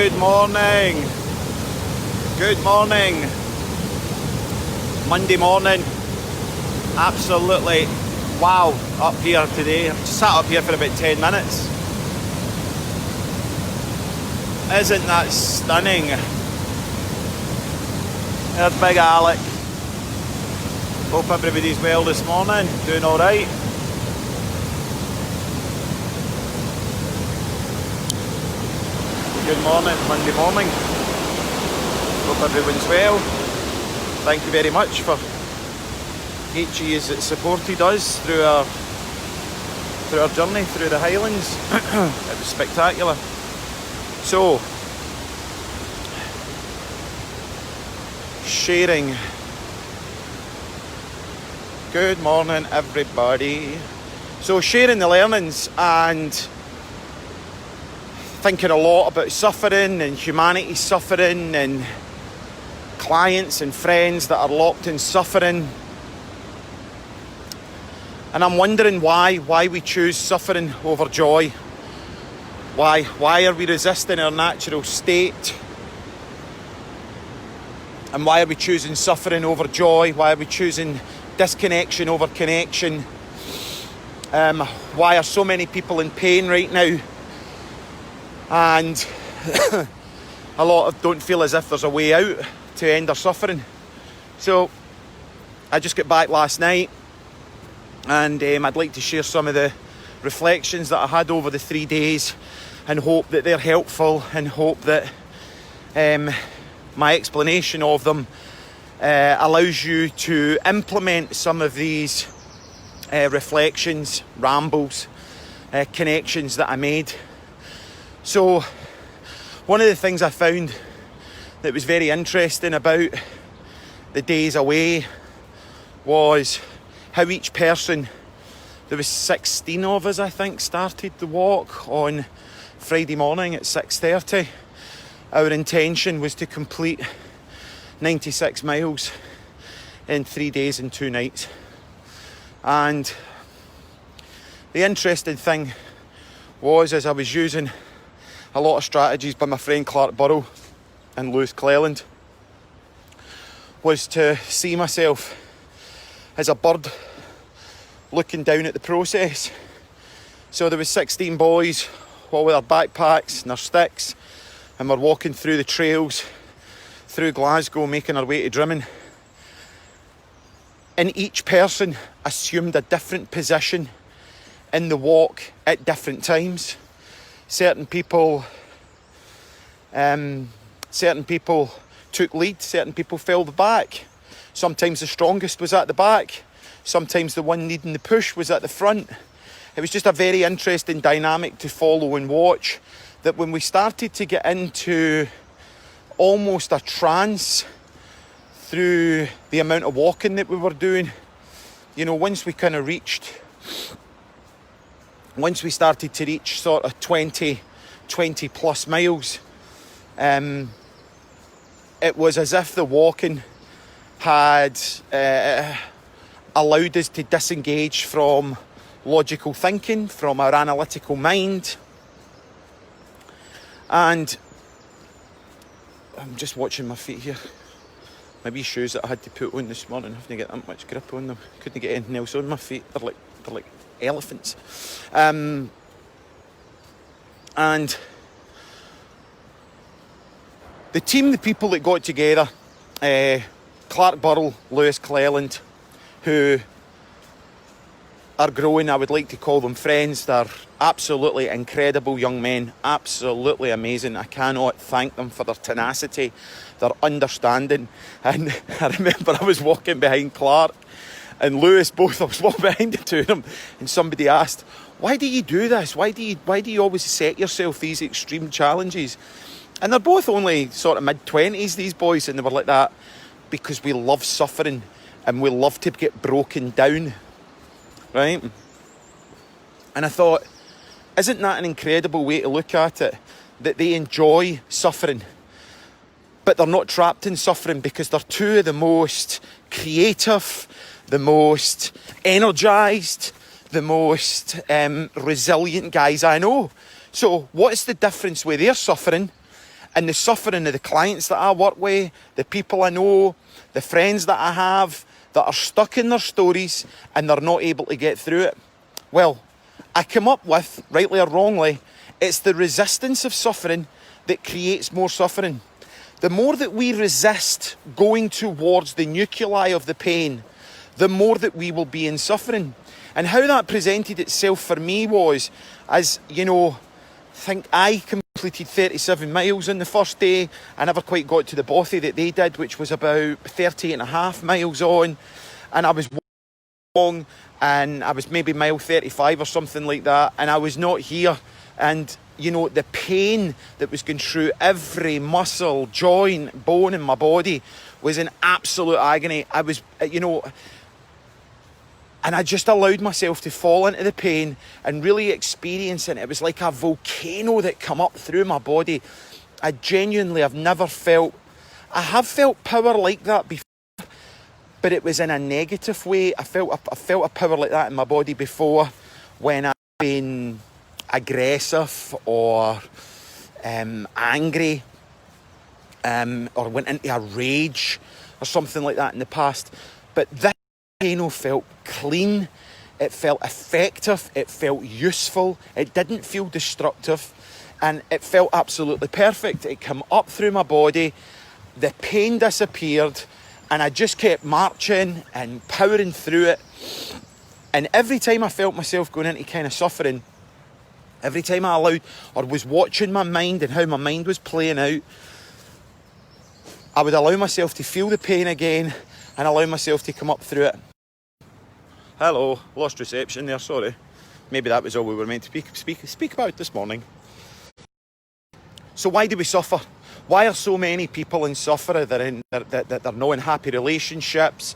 Good morning. Good morning. Monday morning. Absolutely wow up here today. I've just sat up here for about 10 minutes. Isn't that stunning? There's Big Alec. Hope everybody's well this morning. Doing alright. Good morning, Monday morning. Hope everyone's well. Thank you very much for each of you that supported us through our journey through the Highlands. It was spectacular. So, sharing. Good morning, everybody. So, sharing the learnings and thinking a lot about suffering and humanity's suffering and clients and friends that are locked in suffering. And I'm wondering why we choose suffering over joy. Why are we resisting our natural state? And why are we choosing suffering over joy? Why are we choosing disconnection over connection? Why are so many people in pain right now? And a lot of don't feel as if there's a way out to end their suffering. So I just got back last night, and I'd like to share some of the reflections that I had over the 3 days, and hope that they're helpful, and hope that my explanation of them allows you to implement some of these reflections, rambles, connections that I made. So, one of the things I found that was very interesting about the days away was how each person, there was 16 of us I think, started the walk on Friday morning at 6:30. Our intention was to complete 96 miles in 3 days and 2 nights. And the interesting thing was, as I was using a lot of strategies by my friend Clark Burrow and Lewis Cleland, was to see myself as a bird looking down at the process. So there was 16 boys, all with their backpacks and their sticks, and we're walking through the trails through Glasgow, making our way to Drimmen. And each person assumed a different position in the walk at different times. Certain people took lead, certain people fell the back. Sometimes the strongest was at the back, sometimes the one needing the push was at the front. It was just a very interesting dynamic to follow and watch, that when we started to get into almost a trance through the amount of walking that we were doing, you know, once we started to reach sort of 20 plus miles, it was as if the walking had allowed us to disengage from logical thinking, from our analytical mind. And I'm just watching my feet here. My wee shoes that I had to put on this morning, I didn't get that much grip on them. Couldn't get anything else on my feet. They're like elephants. And the team, the people that got together, Clark Burrell, Lewis Cleland, who are growing, I would like to call them friends. They're absolutely incredible young men, absolutely amazing. I cannot thank them for their tenacity, their understanding. And I remember I was walking behind Clark and Lewis, both. I was walking behind the two of them, and somebody asked, "Why do you do this? Why do you always set yourself these extreme challenges?" And they're both only sort of mid-20s, these boys, and they were like that because we love suffering and we love to get broken down, right? And I thought, isn't that an incredible way to look at it? That they enjoy suffering, but they're not trapped in suffering, because they're two of the most creative, the most energised, the most resilient guys I know. So what's the difference with their suffering And the suffering of the clients that I work with, the people I know, the friends that I have that are stuck in their stories and they're not able to get through it. Well, I come up with, rightly or wrongly, it's the resistance of suffering that creates more suffering. The more that we resist going towards the nuclei of the pain, the more that we will be in suffering. And how that presented itself for me was, as you know, I think I completed 37 miles on the first day. I never quite got to the bothy that they did, which was about 30 and a half miles on. And I was long, and I was maybe mile 35 or something like that, and I was not here. And you know, the pain that was going through every muscle, joint, bone in my body was in absolute agony. I was, you know, and I just allowed myself to fall into the pain and really experience it. It was like a volcano that come up through my body. I genuinely have never felt, I have felt power like that before, but it was in a negative way. I felt a power like that in my body before when I've been aggressive or angry or went into a rage or something like that in the past. But this volcano felt clean, it felt effective, it felt useful, it didn't feel destructive, and it felt absolutely perfect. It came up through my body, the pain disappeared, and I just kept marching and powering through it. And every time I felt myself going into kind of suffering, every time I allowed or was watching my mind and how my mind was playing out, I would allow myself to feel the pain again and allow myself to come up through it. Hello, lost reception there, sorry. Maybe that was all we were meant to speak about this morning. So why do we suffer? Why are so many people in suffering that they're not in happy relationships?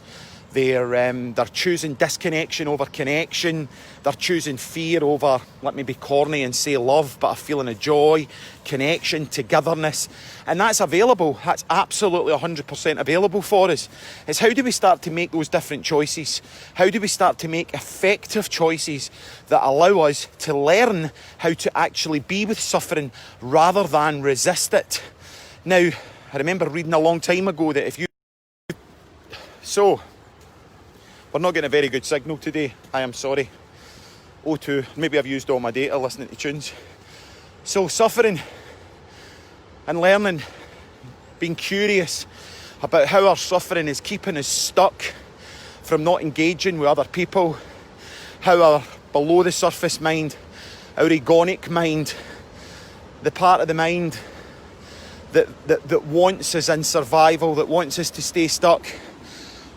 They're choosing disconnection over connection. They're choosing fear over, let me be corny and say love, but a feeling of joy, connection, togetherness. And that's available. That's absolutely 100% available for us. It's how do we start to make those different choices? How do we start to make effective choices that allow us to learn how to actually be with suffering rather than resist it? Now, I remember reading a long time ago that if you... So... we're not getting a very good signal today. I am sorry. O2, maybe I've used all my data listening to tunes. So suffering and learning, being curious about how our suffering is keeping us stuck from not engaging with other people, how our below the surface mind, our egonic mind, the part of the mind that wants us in survival, that wants us to stay stuck,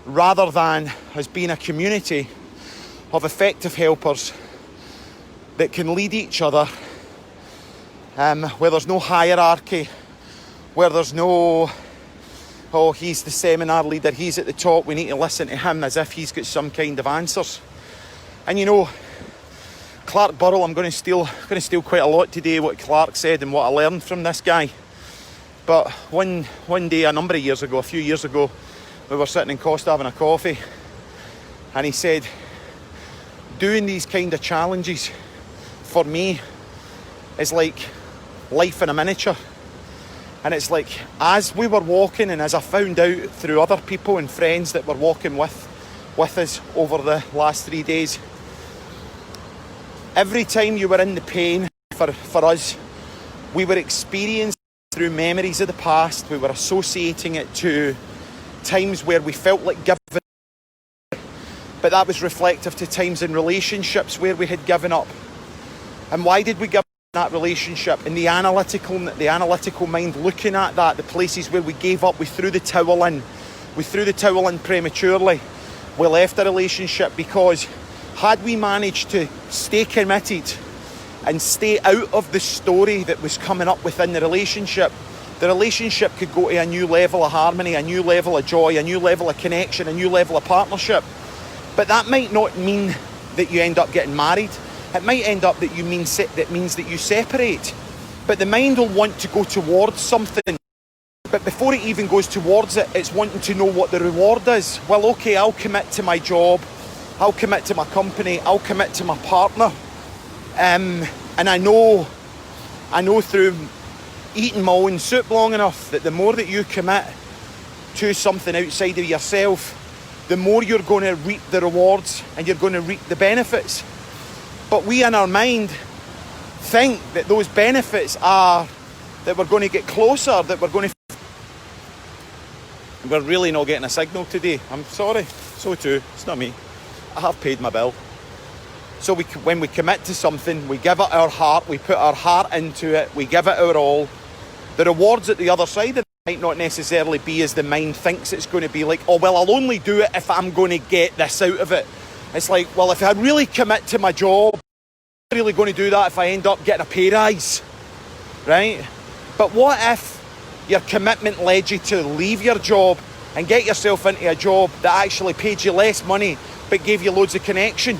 rather than as being a community of effective helpers that can lead each other, where there's no hierarchy, where there's no, oh, he's the seminar leader, he's at the top, we need to listen to him as if he's got some kind of answers. And you know, Clark Burrell, I'm going to steal quite a lot today what Clark said and what I learned from this guy. But one day, a few years ago, we were sitting in Costa having a coffee, and he said, doing these kind of challenges for me is like life in a miniature. And it's like, as we were walking and as I found out through other people and friends that were walking with us over the last 3 days, every time you were in the pain for us, we were experiencing through memories of the past, we were associating it to times where we felt like giving, but that was reflective to times in relationships where we had given up. And why did we give up that relationship? In the analytical mind, looking at that, the places where we gave up, we threw the towel in prematurely. We left a relationship because had we managed to stay committed and stay out of the story that was coming up within the relationship could go to a new level of harmony, a new level of joy, a new level of connection, a new level of partnership. But that might not mean that you end up getting married. It might end up that means that you separate. But the mind will want to go towards something. But before it even goes towards it, it's wanting to know what the reward is. Well, okay, I'll commit to my job. I'll commit to my company. I'll commit to my partner. And I know through eaten my own soup long enough that the more that you commit to something outside of yourself, the more you're going to reap the rewards and you're going to reap the benefits. But we in our mind think that those benefits are that we're going to get closer, that we're going to... We're really not getting a signal today. I'm sorry. So too. It's not me. I have paid my bill. So when we commit to something, we give it our heart, we put our heart into it, we give it our all. The rewards at the other side of it might not necessarily be as the mind thinks it's going to be. Like, oh, well, I'll only do it if I'm going to get this out of it. It's like, well, if I really commit to my job, I'm really going to do that if I end up getting a pay rise, right? But what if your commitment led you to leave your job and get yourself into a job that actually paid you less money but gave you loads of connection?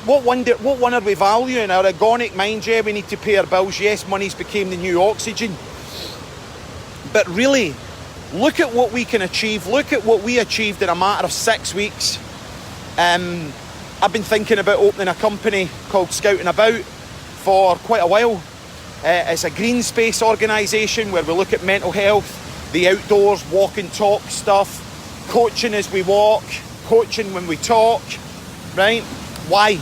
What one are we valuing? Our agonic mind, yeah, we need to pay our bills. Yes, money's became the new oxygen. But really, look at what we can achieve. Look at what we achieved in a matter of 6 weeks. I've been thinking about opening a company called Scouting About for quite a while. It's a green space organisation where we look at mental health, the outdoors, walk and talk stuff, coaching as we walk, coaching when we talk, right? Why?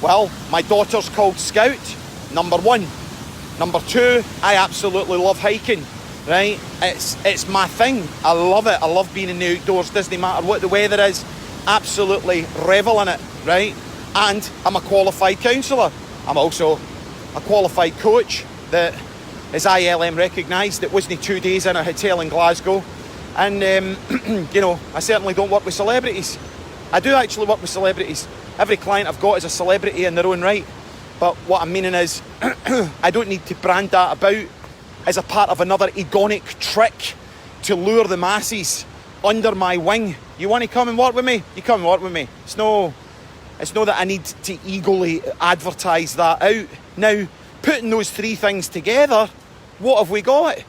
Well, my daughter's called Scout, number one. Number two, I absolutely love hiking, right? It's my thing. I love it. I love being in the outdoors. Doesn't matter what the weather is. Absolutely revel in it, right? And I'm a qualified counsellor. I'm also a qualified coach that is ILM recognised. It wasn't 2 days in a hotel in Glasgow. And, I certainly don't work with celebrities. I do actually work with celebrities. Every client I've got is a celebrity in their own right. But what I'm meaning is, I don't need to brand that about as a part of another egonic trick to lure the masses under my wing. You want to come and work with me? You come and work with me. It's no that I need to eagerly advertise that out. Now, putting those three things together, what have we got?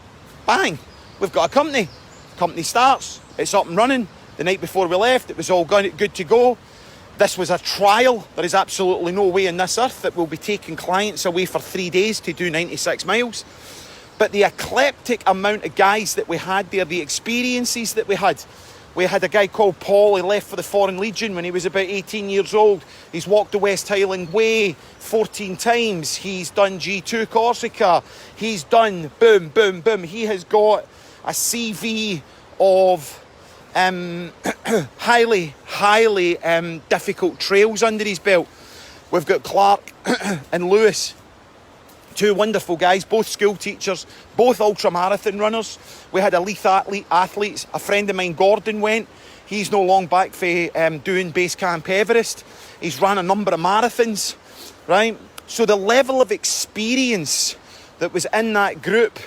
Bang! We've got a company. Company starts. It's up and running. The night before we left, it was all good to go. This was a trial. There is absolutely no way in this earth that we'll be taking clients away for 3 days to do 96 miles. But the eclectic amount of guys that we had there, the experiences that we had a guy called Paul. He left for the Foreign Legion when he was about 18 years old. He's walked the West Highland Way 14 times. He's done G2 Corsica. He's done boom, boom, boom. He has got a CV of highly difficult trails under his belt. We've got Clark and Lewis, two wonderful guys, both school teachers, both ultramarathon runners. We had elite athletes. A friend of mine, Gordon, went. He's no long back for doing Base Camp Everest. He's ran a number of marathons, right? So the level of experience that was in that group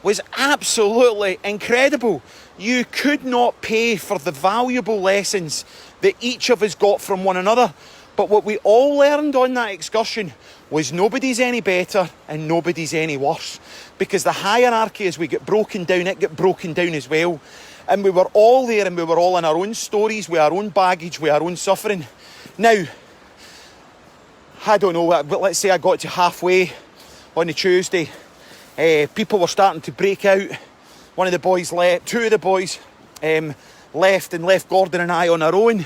was absolutely incredible. You could not pay for the valuable lessons that each of us got from one another. But what we all learned on that excursion was nobody's any better and nobody's any worse. Because the hierarchy, as we get broken down, it got broken down as well. And we were all there and we were all in our own stories, with our own baggage, with our own suffering. Now, I don't know, but let's say I got to halfway on the Tuesday. People were starting to break out. One of the boys left, two of the boys left and left Gordon and I on our own.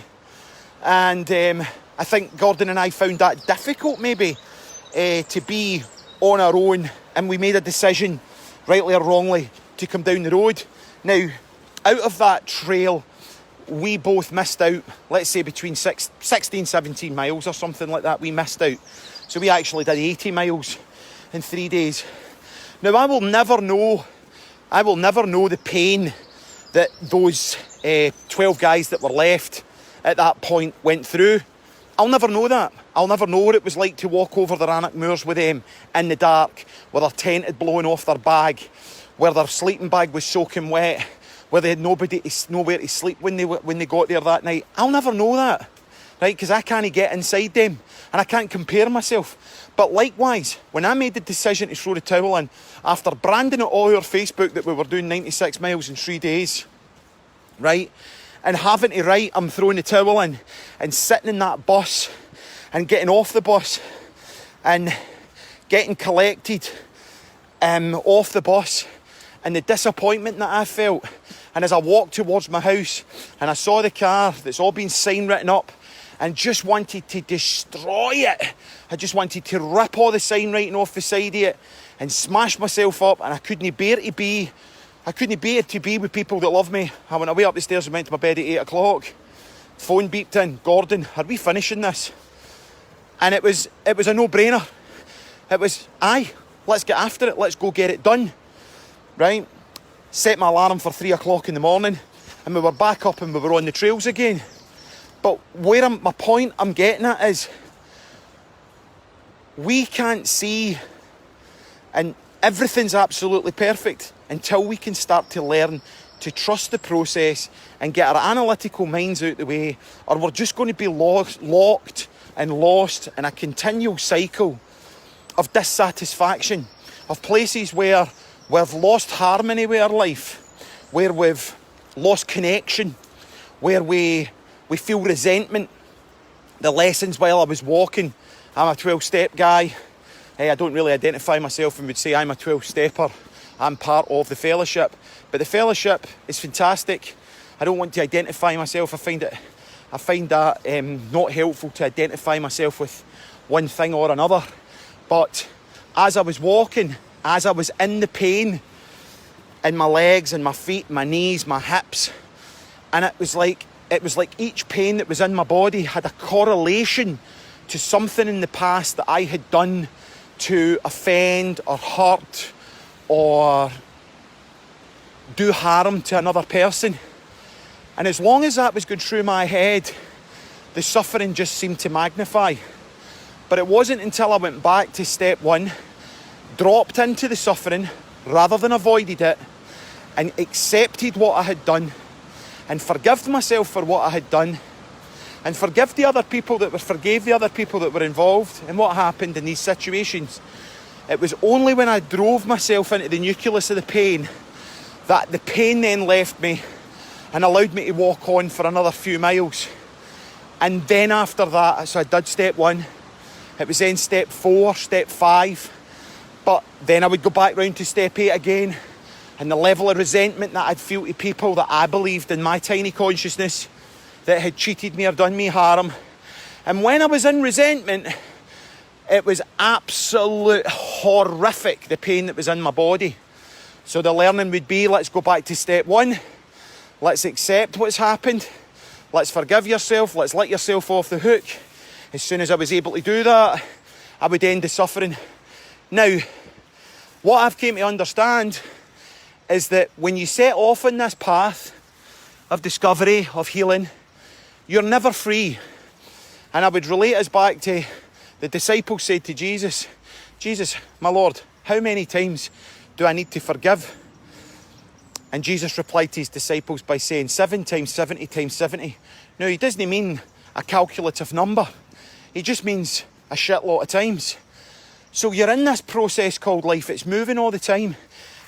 And I think Gordon and I found that difficult maybe to be on our own, and we made a decision, rightly or wrongly, to come down the road. Now, out of that trail, we both missed out, let's say between 16, 17 miles or something like that, we missed out. So we actually did 80 miles in 3 days. Now, I will never know the pain that those 12 guys that were left at that point went through. I'll never know that. I'll never know what it was like to walk over the Rannoch Moors with them in the dark, where their tent had blown off their bag, where their sleeping bag was soaking wet, where they had nowhere to sleep when they got there that night. I'll never know that, right? Because I can't get inside them and I can't compare myself. But likewise, when I made the decision to throw the towel in, after branding it all over Facebook that we were doing 96 miles in 3 days, right? And having to write, I'm throwing the towel in, and sitting in that bus and getting off the bus and getting collected off the bus and the disappointment that I felt. And as I walked towards my house and I saw the car that's all been sign written up and just wanted to destroy it. I just wanted to rip all the sign writing off the side of it and smash myself up, and I couldn't bear to be with people that love me. I went away up the stairs and went to my bed at 8 o'clock. Phone beeped in. Gordon, are we finishing this? And it was a no-brainer. It was, aye, let's get after it. Let's go get it done. Right? Set my alarm for 3 o'clock in the morning, and we were back up and we were on the trails again. But my point I'm getting at is, we can't see, and everything's absolutely perfect until we can start to learn to trust the process and get our analytical minds out the way, or we're just going to be locked and lost in a continual cycle of dissatisfaction, of places where we've lost harmony with our life, where we've lost connection, where we feel resentment. The lessons while I was walking, I'm a 12-step guy. I don't really identify myself and would say I'm a 12-stepper. I'm part of the fellowship. But the fellowship is fantastic. I don't want to identify myself. I find that not helpful to identify myself with one thing or another. But as I was walking, as I was in the pain in my legs and my feet, my knees, my hips, and it was like each pain that was in my body had a correlation to something in the past that I had done to offend or hurt or do harm to another person. And as long as that was going through my head, the suffering just seemed to magnify. But it wasn't until I went back to step one, dropped into the suffering rather than avoided it, and accepted what I had done, and forgave myself for what I had done, and forgave the other people that forgave the other people that were involved in what happened in these situations. It was only when I drove myself into the nucleus of the pain that the pain then left me and allowed me to walk on for another few miles. And then after that, so I did step one, it was then step 4, step 5, but then I would go back round to step 8 again, and the level of resentment that I'd feel to people that I believed in my tiny consciousness that had cheated me or done me harm. And when I was in resentment, it was absolute horrific, the pain that was in my body. So the learning would be, let's go back to step 1. Let's accept what's happened. Let's forgive yourself. Let's let yourself off the hook. As soon as I was able to do that, I would end the suffering. Now, what I've came to understand is that when you set off on this path of discovery, of healing, you're never free. And I would relate us back to the disciples said to Jesus, Jesus, my Lord, how many times do I need to forgive? And Jesus replied to his disciples by saying 7 times 70 times 70. Now, he doesn't mean a calculative number. He just means a shitload of times. So you're in this process called life. It's moving all the time.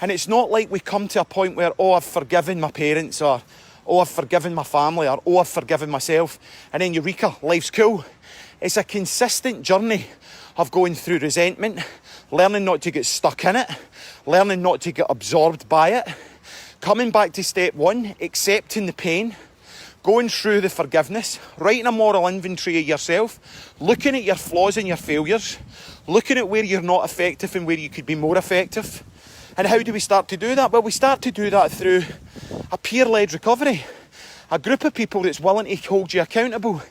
And it's not like we come to a point where, oh, I've forgiven my parents, or oh, I've forgiven my family, or oh, I've forgiven myself, and then eureka, life's cool. It's a consistent journey of going through resentment, learning not to get stuck in it, learning not to get absorbed by it, coming back to step 1, accepting the pain, going through the forgiveness, writing a moral inventory of yourself, looking at your flaws and your failures, looking at where you're not effective and where you could be more effective. And how do we start to do that? Well, we start to do that through a peer-led recovery. A group of people that's willing to hold you accountable,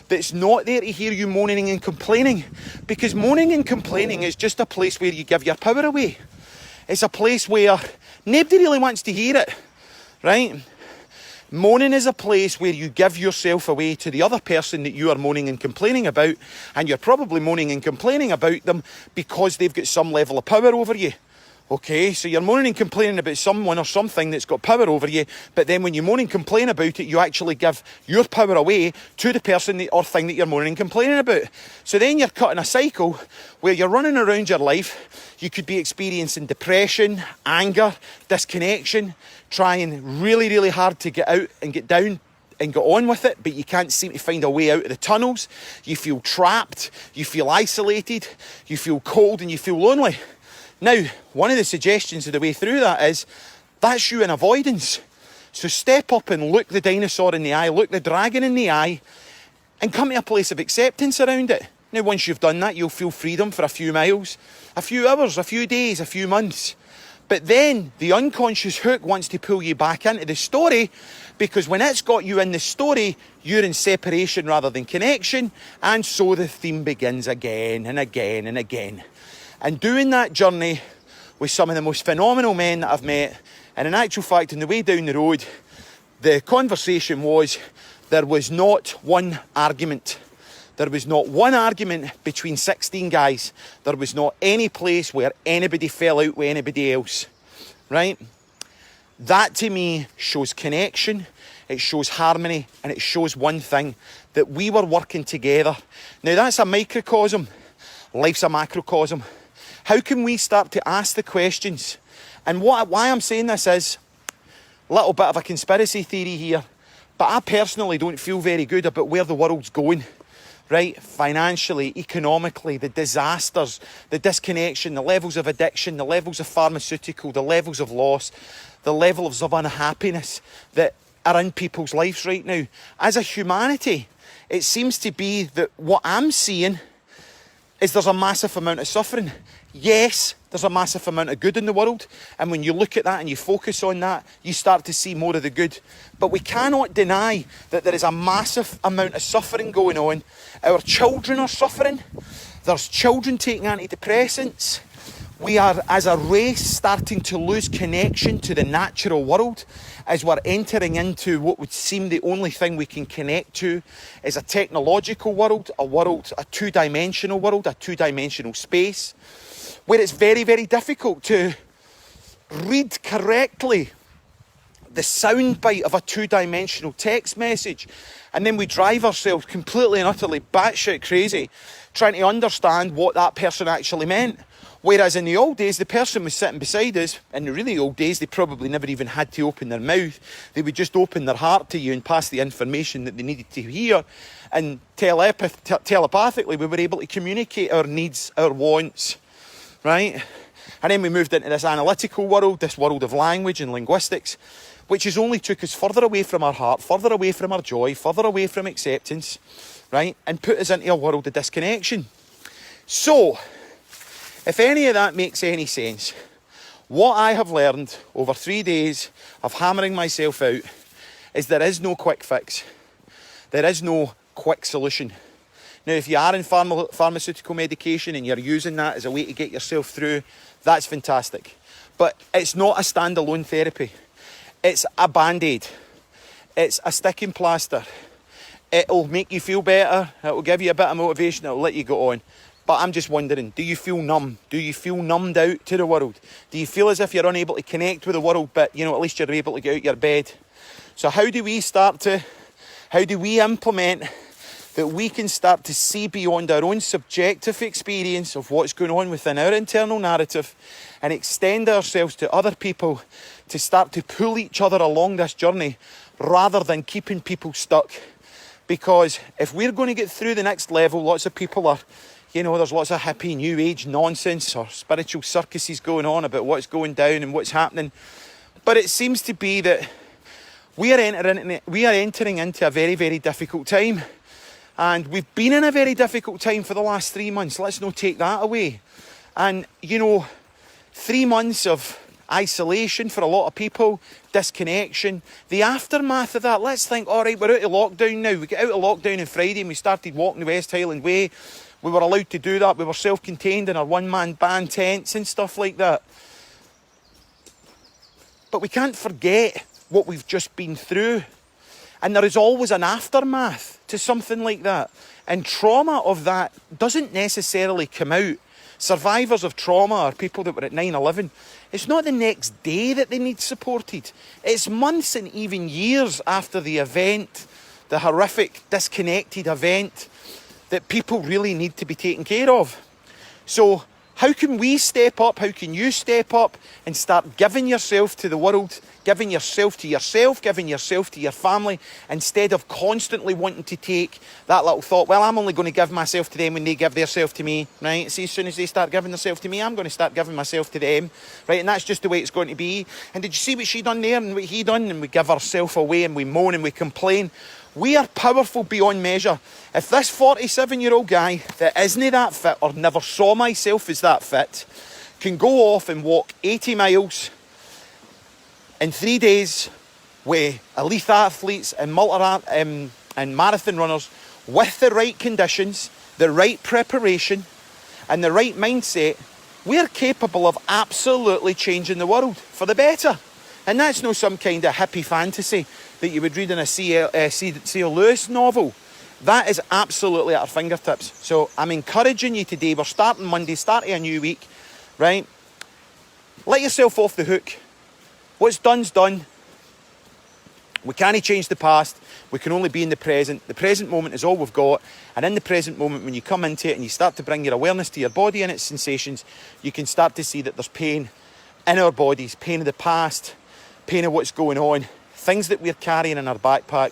that's not there to hear you moaning and complaining. Because moaning and complaining is just a place where you give your power away. It's a place where nobody really wants to hear it, right? Moaning is a place where you give yourself away to the other person that you are moaning and complaining about, and you're probably moaning and complaining about them because they've got some level of power over you. Okay, so you're moaning and complaining about someone or something that's got power over you, but then when you moan and complain about it, you actually give your power away to the person or thing that you're moaning and complaining about. So then you're caught in a cycle where you're running around your life. You could be experiencing depression, anger, disconnection, trying really, really hard to get out and get down and get on with it, but you can't seem to find a way out of the tunnels. You feel trapped, you feel isolated, you feel cold, and you feel lonely. Now, one of the suggestions of the way through that is That's you in avoidance. So step up and look the dinosaur in the eye, look the dragon in the eye, and come to a place of acceptance around it. Now, once you've done that, you'll feel freedom for a few miles, a few hours, a few days, a few months. But then the unconscious hook wants to pull you back into the story, because when it's got you in the story, you're in separation rather than connection. And so the theme begins again and again and again. And doing that journey with some of the most phenomenal men that I've met, and in actual fact, on the way down the road, the conversation was, there was not one argument. There was not one argument between 16 guys. There was not any place where anybody fell out with anybody else, right? That to me shows connection, it shows harmony, and it shows one thing, that we were working together. Now that's a microcosm, life's a macrocosm. How can we start to ask the questions? And why I'm saying this is a little bit of a conspiracy theory here, but I personally don't feel very good about where the world's going. Right? Financially, economically, the disasters, the disconnection, the levels of addiction, the levels of pharmaceutical, the levels of loss, the levels of unhappiness that are in people's lives right now. As a humanity, it seems to be that what I'm seeing is there's a massive amount of suffering. Yes, there's a massive amount of good in the world, and when you look at that and you focus on that, you start to see more of the good. But we cannot deny that there is a massive amount of suffering going on. Our children are suffering. There's children taking antidepressants. We are, as a race, starting to lose connection to the natural world as we're entering into what would seem the only thing we can connect to is a technological world, a two-dimensional world, a two-dimensional space, where it's very, very difficult to read correctly the soundbite of a two-dimensional text message. And then we drive ourselves completely and utterly batshit crazy trying to understand what that person actually meant. Whereas in the old days, the person was sitting beside us. In the really old days, they probably never even had to open their mouth. They would just open their heart to you and pass the information that they needed to hear. And telepathically, we were able to communicate our needs, our wants, right? And then we moved into this analytical world, this world of language and linguistics, which has only took us further away from our heart, further away from our joy, further away from acceptance, right? And put us into a world of disconnection. So, if any of that makes any sense, what I have learned over 3 days of hammering myself out is there is no quick fix. There is no quick solution. Now, if you are in pharmaceutical medication and you're using that as a way to get yourself through, that's fantastic. But it's not a standalone therapy. It's a band-aid. It's a sticking plaster. It'll make you feel better. It'll give you a bit of motivation. It'll let you go on. But I'm just wondering, do you feel numb? Do you feel numbed out to the world? Do you feel as if you're unable to connect with the world, but, at least you're able to get out your bed? So how do we implement that we can start to see beyond our own subjective experience of what's going on within our internal narrative and extend ourselves to other people to start to pull each other along this journey rather than keeping people stuck? Because if we're going to get through the next level, lots of people are, there's lots of hippie new age nonsense or spiritual circuses going on about what's going down and what's happening. But it seems to be that we are entering into a very, very difficult time. And we've been in a very difficult time for the last 3 months. Let's not take that away. And, 3 months of isolation for a lot of people, disconnection, the aftermath of that. Let's think, all right, we're out of lockdown now. We get out of lockdown on Friday and we started walking the West Highland Way. We were allowed to do that. We were self-contained in our one-man band tents and stuff like that. But we can't forget what we've just been through. And there is always an aftermath to something like that. And trauma of that doesn't necessarily come out. Survivors of trauma or people that were at 9/11, it's not the next day that they need supported. It's months and even years after the event, the horrific, disconnected event, that people really need to be taken care of. So How can we step up? How can you step up and start giving yourself to the world, giving yourself, giving yourself to your family, instead of constantly wanting to take that little thought, well, I'm only going to give myself to them when they give themselves to me, right? See, as soon as they start giving themselves to me, I'm going to start giving myself to them, right? And that's just the way it's going to be. And did you see what she done there and what he done? And we give ourselves away and we moan and we complain. We are powerful beyond measure. If this 47-year-old guy that isn't that fit, or never saw myself as that fit, can go off and walk 80 miles in 3 days with elite athletes and marathon runners with the right conditions, the right preparation and the right mindset, we're capable of absolutely changing the world for the better. And that's no some kind of hippie fantasy that you would read in a C.L. Lewis novel. That is absolutely at our fingertips. So I'm encouraging you today. We're starting Monday, starting a new week, right? Let yourself off the hook. What's done's done. We can't change the past. We can only be in the present. The present moment is all we've got. And in the present moment, when you come into it and you start to bring your awareness to your body and its sensations, you can start to see that there's pain in our bodies, pain of the past, pain of what's going on, things that we're carrying in our backpack.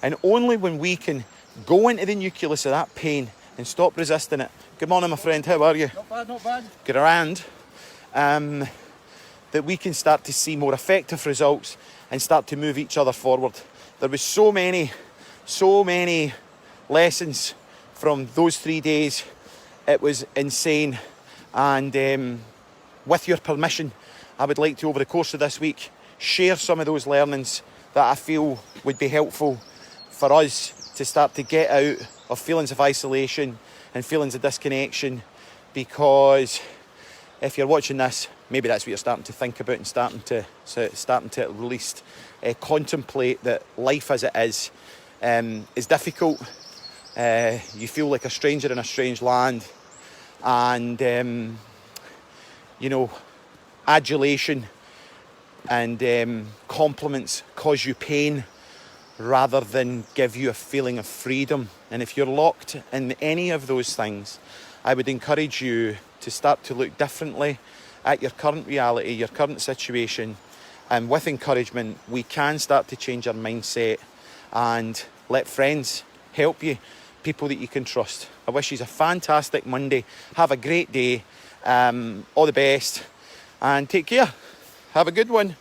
And only when we can go into the nucleus of that pain and stop resisting it. Good morning, my friend. How are you? Not bad, not bad. Good around. That we can start to see more effective results and start to move each other forward. There was so many lessons from those 3 days. It was insane. And with your permission, I would like to, over the course of this week, share some of those learnings that I feel would be helpful for us to start to get out of feelings of isolation and feelings of disconnection. Because if you're watching this, maybe that's what you're starting to think about and starting to at least contemplate that life as it is difficult. You feel like a stranger in a strange land, and adulation and compliments cause you pain rather than give you a feeling of freedom. And if you're locked in any of those things, I would encourage you to start to look differently at your current reality, your current situation. And with encouragement, we can start to change our mindset and let friends help you, people that you can trust. I wish you a fantastic Monday. Have a great day. All the best and take care. Have a good one.